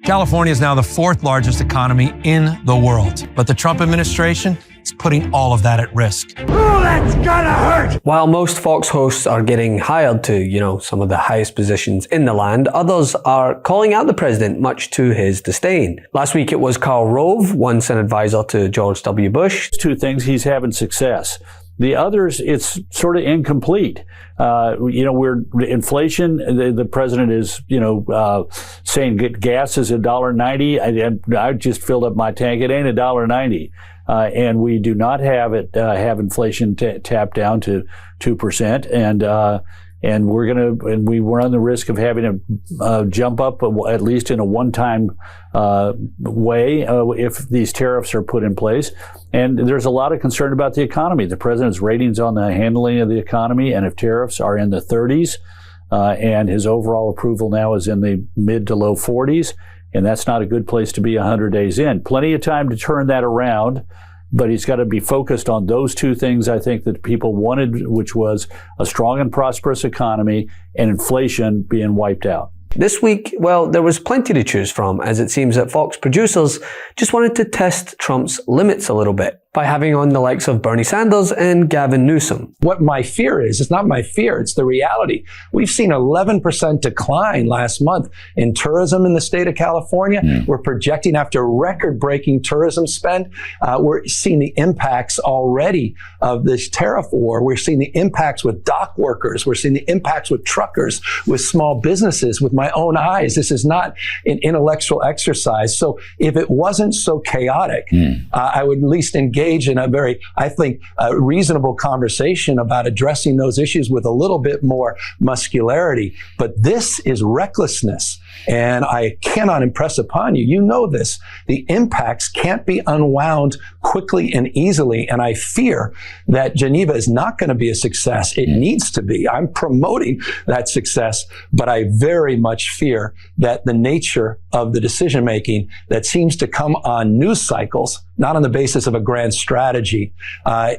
California is now the fourth largest economy in the world, but the Trump administration is putting all of that at risk. Oh, that's gonna hurt! While most Fox hosts are getting hired to, some of the highest positions in the land, others are calling out the president, much to his disdain. Last week it was Karl Rove, once an advisor to George W. Bush. Two things, he's having success. The others, it's sort of incomplete. We're inflation. The president is, saying gas is $1.90. I just filled up my tank. It ain't $1.90. And we do not have inflation tapped down to 2%. And we run the risk of having to jump up at least in a one-time way if these tariffs are put in place. And there's a lot of concern about the economy. The president's ratings on the handling of the economy and if tariffs are in the 30s, and his overall approval now is in the mid to low 40s, and that's not a good place to be 100 days in. Plenty of time to turn that around. But he's got to be focused on those two things, I think, that people wanted, which was a strong and prosperous economy and inflation being wiped out. This week, well, there was plenty to choose from, as it seems that Fox producers just wanted to test Trump's limits a little bit by having on the likes of Bernie Sanders and Gavin Newsom. What my fear is, it's not my fear, it's the reality. We've seen 11% decline last month in tourism in the state of California. We're projecting after record-breaking tourism spend. We're seeing the impacts already of this tariff war. We're seeing the impacts with dock workers. We're seeing the impacts with truckers, with small businesses, with my own eyes. This is not an intellectual exercise. So if it wasn't so chaotic, I would at least engage in a very, I think, reasonable conversation about addressing those issues with a little bit more muscularity. But this is recklessness. And I cannot impress upon you, you know this, the impacts can't be unwound quickly and easily. And I fear that Geneva is not going to be a success. It needs to be. I'm promoting that success, but I very much fear that the nature of the decision making that seems to come on news cycles, not on the basis of a grand strategy,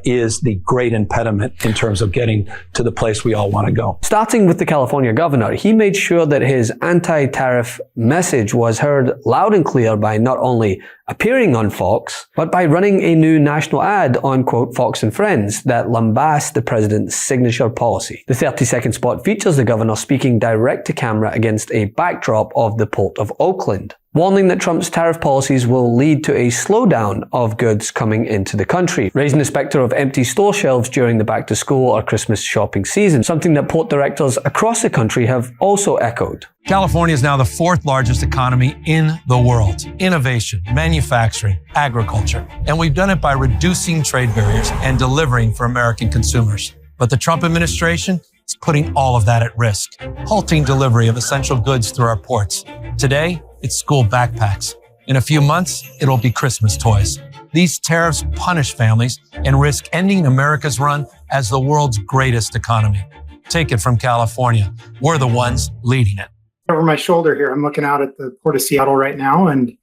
is the great impediment in terms of getting to the place we all want to go. Starting with the California governor, he made sure that his anti-tariff message was heard loud and clear by not only appearing on Fox, but by running a new national ad on, quote, Fox and Friends that lambasts the president's signature policy. The 30-second spot features the governor speaking direct to camera against a backdrop of the Port of Oakland, warning that Trump's tariff policies will lead to a slowdown of goods coming into the country, raising the specter of empty store shelves during the back-to-school or Christmas shopping season, something that port directors across the country have also echoed. California is now the fourth largest economy in the world. Innovation, manufacturing, agriculture. And we've done it by reducing trade barriers and delivering for American consumers. But the Trump administration is putting all of that at risk, halting delivery of essential goods through our ports. Today, it's school backpacks. In a few months, it'll be Christmas toys. These tariffs punish families and risk ending America's run as the world's greatest economy. Take it from California. We're the ones leading it. Over my shoulder here, I'm looking out at the Port of Seattle right now, and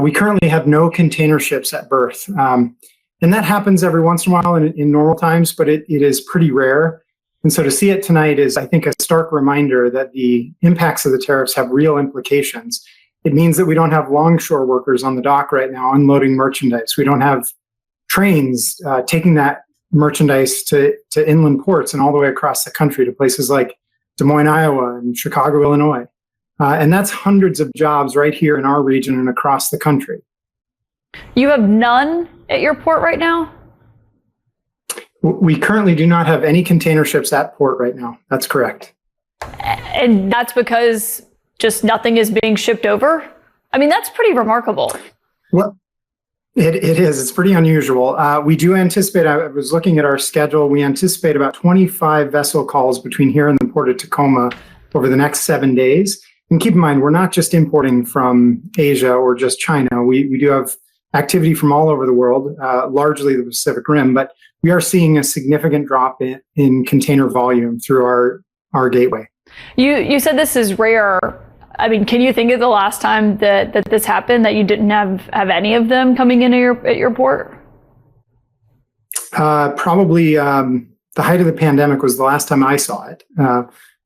we currently have no container ships at berth. And that happens every once in a while in normal times, but it is pretty rare. And so to see it tonight is, I think, a stark reminder that the impacts of the tariffs have real implications. It means that we don't have longshore workers on the dock right now unloading merchandise. We don't have trains taking that merchandise to inland ports and all the way across the country to places like Des Moines, Iowa, and Chicago, Illinois. And that's hundreds of jobs right here in our region and across the country. You have none at your port right now? We currently do not have any container ships at port right now. That's correct. And that's because just nothing is being shipped over? I mean, that's pretty remarkable. Well, it is. It's pretty unusual. We do anticipate, I was looking at our schedule, we anticipate about 25 vessel calls between here and the Port of Tacoma over the next 7 days. And keep in mind, we're not just importing from Asia or just China. We do have activity from all over the world, largely the Pacific Rim, but we are seeing a significant drop in container volume through our gateway. You said this is rare. I mean, can you think of the last time that this happened, that you didn't have any of them coming in at your port? Probably the height of the pandemic was the last time I saw it,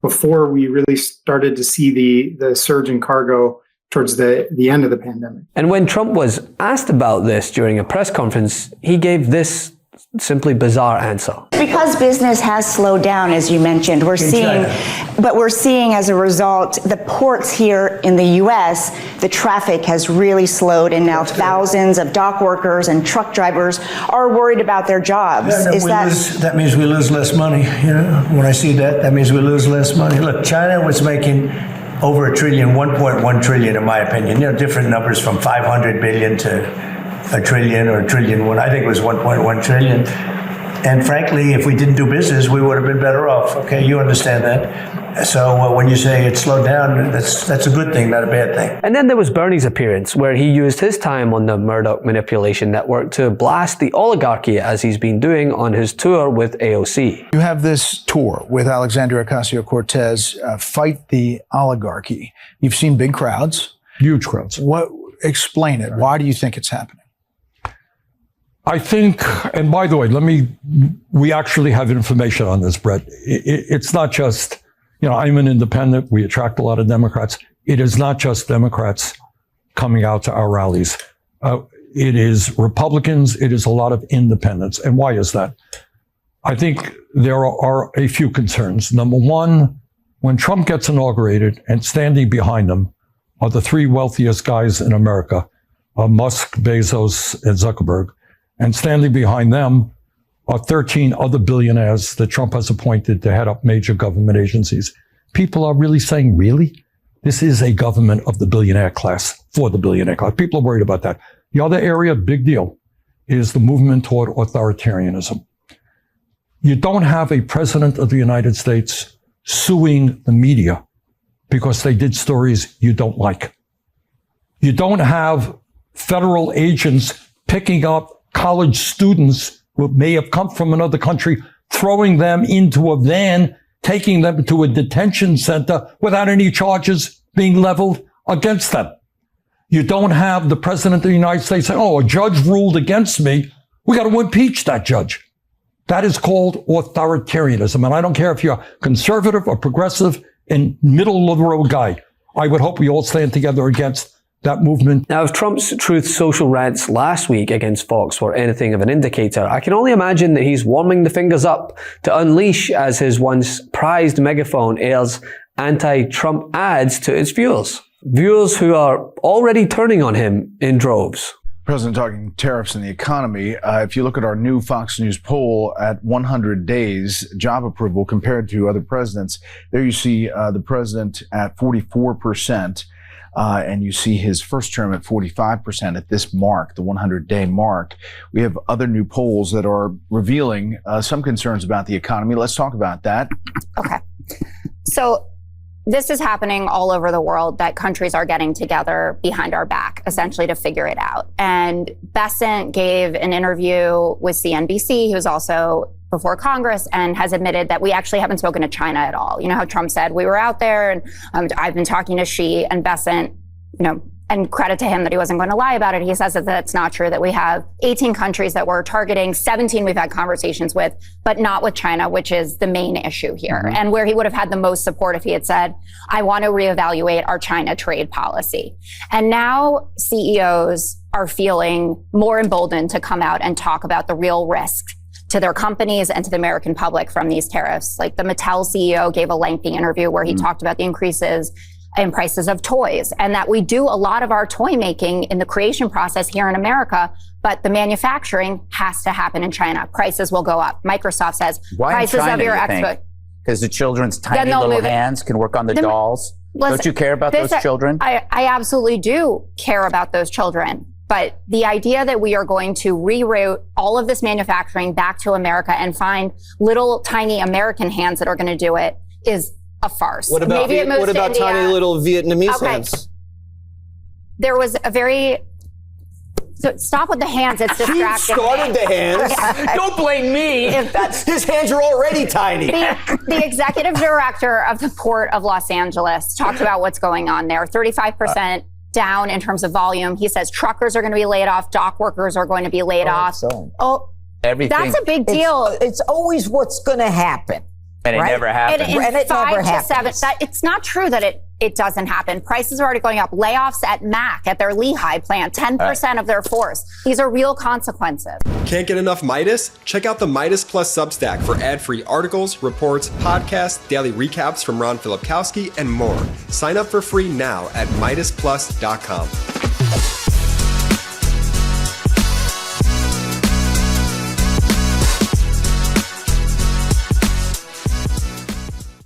before we really started to see the surge in cargo towards the end of the pandemic. And when Trump was asked about this during a press conference, he gave this simply bizarre answer. Because business has slowed down, as you mentioned, we're seeing as a result, the ports here in the U.S., the traffic has really slowed, and now thousands of dock workers and truck drivers are worried about their jobs. That means we lose less money. You know, when I see that, that means we lose less money. Look, China was making over $1 trillion, 1.1 trillion, in my opinion. You know, different numbers from 500 billion to $1 trillion or $1 trillion. I think it was 1.1 trillion. And frankly, if we didn't do business, we would have been better off. Okay, you understand that. So when you say it slowed down, that's a good thing, not a bad thing. And then there was Bernie's appearance, where he used his time on the Murdoch manipulation network to blast the oligarchy, as he's been doing on his tour with AOC. You have this tour with Alexandria Ocasio-Cortez, Fight the Oligarchy. You've seen big crowds. Huge crowds. Explain it. Why do you think it's happening? I think, and by the way, we actually have information on this, Brett. It's not just, I'm an independent. We attract a lot of Democrats. It is not just Democrats coming out to our rallies. It is Republicans. It is a lot of independents. And why is that? I think there are a few concerns. Number one, when Trump gets inaugurated and standing behind him are the three wealthiest guys in America, Musk, Bezos, and Zuckerberg. And standing behind them are 13 other billionaires that Trump has appointed to head up major government agencies. People are really saying, really? This is a government of the billionaire class, for the billionaire class. People are worried about that. The other area, big deal, is the movement toward authoritarianism. You don't have a president of the United States suing the media because they did stories you don't like. You don't have federal agents picking up college students who may have come from another country, throwing them into a van, taking them to a detention center without any charges being leveled against them. You don't have the president of the United States saying, a judge ruled against me. We got to impeach that judge. That is called authoritarianism. And I don't care if you're conservative or progressive and middle of the road guy. I would hope we all stand together against that movement. Now, if Trump's Truth Social rants last week against Fox were anything of an indicator, I can only imagine that he's warming the fingers up to unleash, as his once prized megaphone airs anti-Trump ads to its viewers. Viewers who are already turning on him in droves. President talking tariffs and the economy. If you look at our new Fox News poll at 100 days job approval compared to other presidents, there you see the president at 44%. And you see his first term at 45% at this mark, the 100-day mark. We have other new polls that are revealing some concerns about the economy. Let's talk about that. Okay. So this is happening all over the world, that countries are getting together behind our back, essentially, to figure it out. And Bessent gave an interview with CNBC. He was also before Congress and has admitted that we actually haven't spoken to China at all. You know how Trump said we were out there and I've been talking to Xi and Bessent, and credit to him that he wasn't going to lie about it. He says that that's not true, that we have 18 countries that we're targeting, 17 we've had conversations with, but not with China, which is the main issue here. Mm-hmm. And where he would have had the most support if he had said, I want to reevaluate our China trade policy. And now CEOs are feeling more emboldened to come out and talk about the real risks to their companies and to the American public from these tariffs. Like the Mattel CEO gave a lengthy interview where he talked about the increases in prices of toys, and that we do a lot of our toy making in the creation process here in America, but the manufacturing has to happen in China. Prices will go up. Microsoft says prices of your export. Because the children's tiny little hands can work on the dolls. Listen, don't you care about those children? I absolutely do care about those children. But the idea that we are going to reroute all of this manufacturing back to America and find little tiny American hands that are going to do it is a farce. What about tiny little Vietnamese hands? There was a very... So stop with the hands. It's distracting. You started the hands. Don't blame me. His hands are already tiny. The executive director of the Port of Los Angeles talked about what's going on there. 35% down in terms of volume. He says truckers are going to be laid off. Dock workers are going to be laid off. Everything. That's a big deal. It's always what's going to happen. And it never happened. And it never happened. It's not true that it doesn't happen. Prices are already going up. Layoffs at Mac, at their Lehigh plant, 10% of their force. These are real consequences. Can't get enough Meidas? Check out the Meidas Plus Substack for ad-free articles, reports, podcasts, daily recaps from Ron Filipkowski, and more. Sign up for free now at MeidasPlus.com.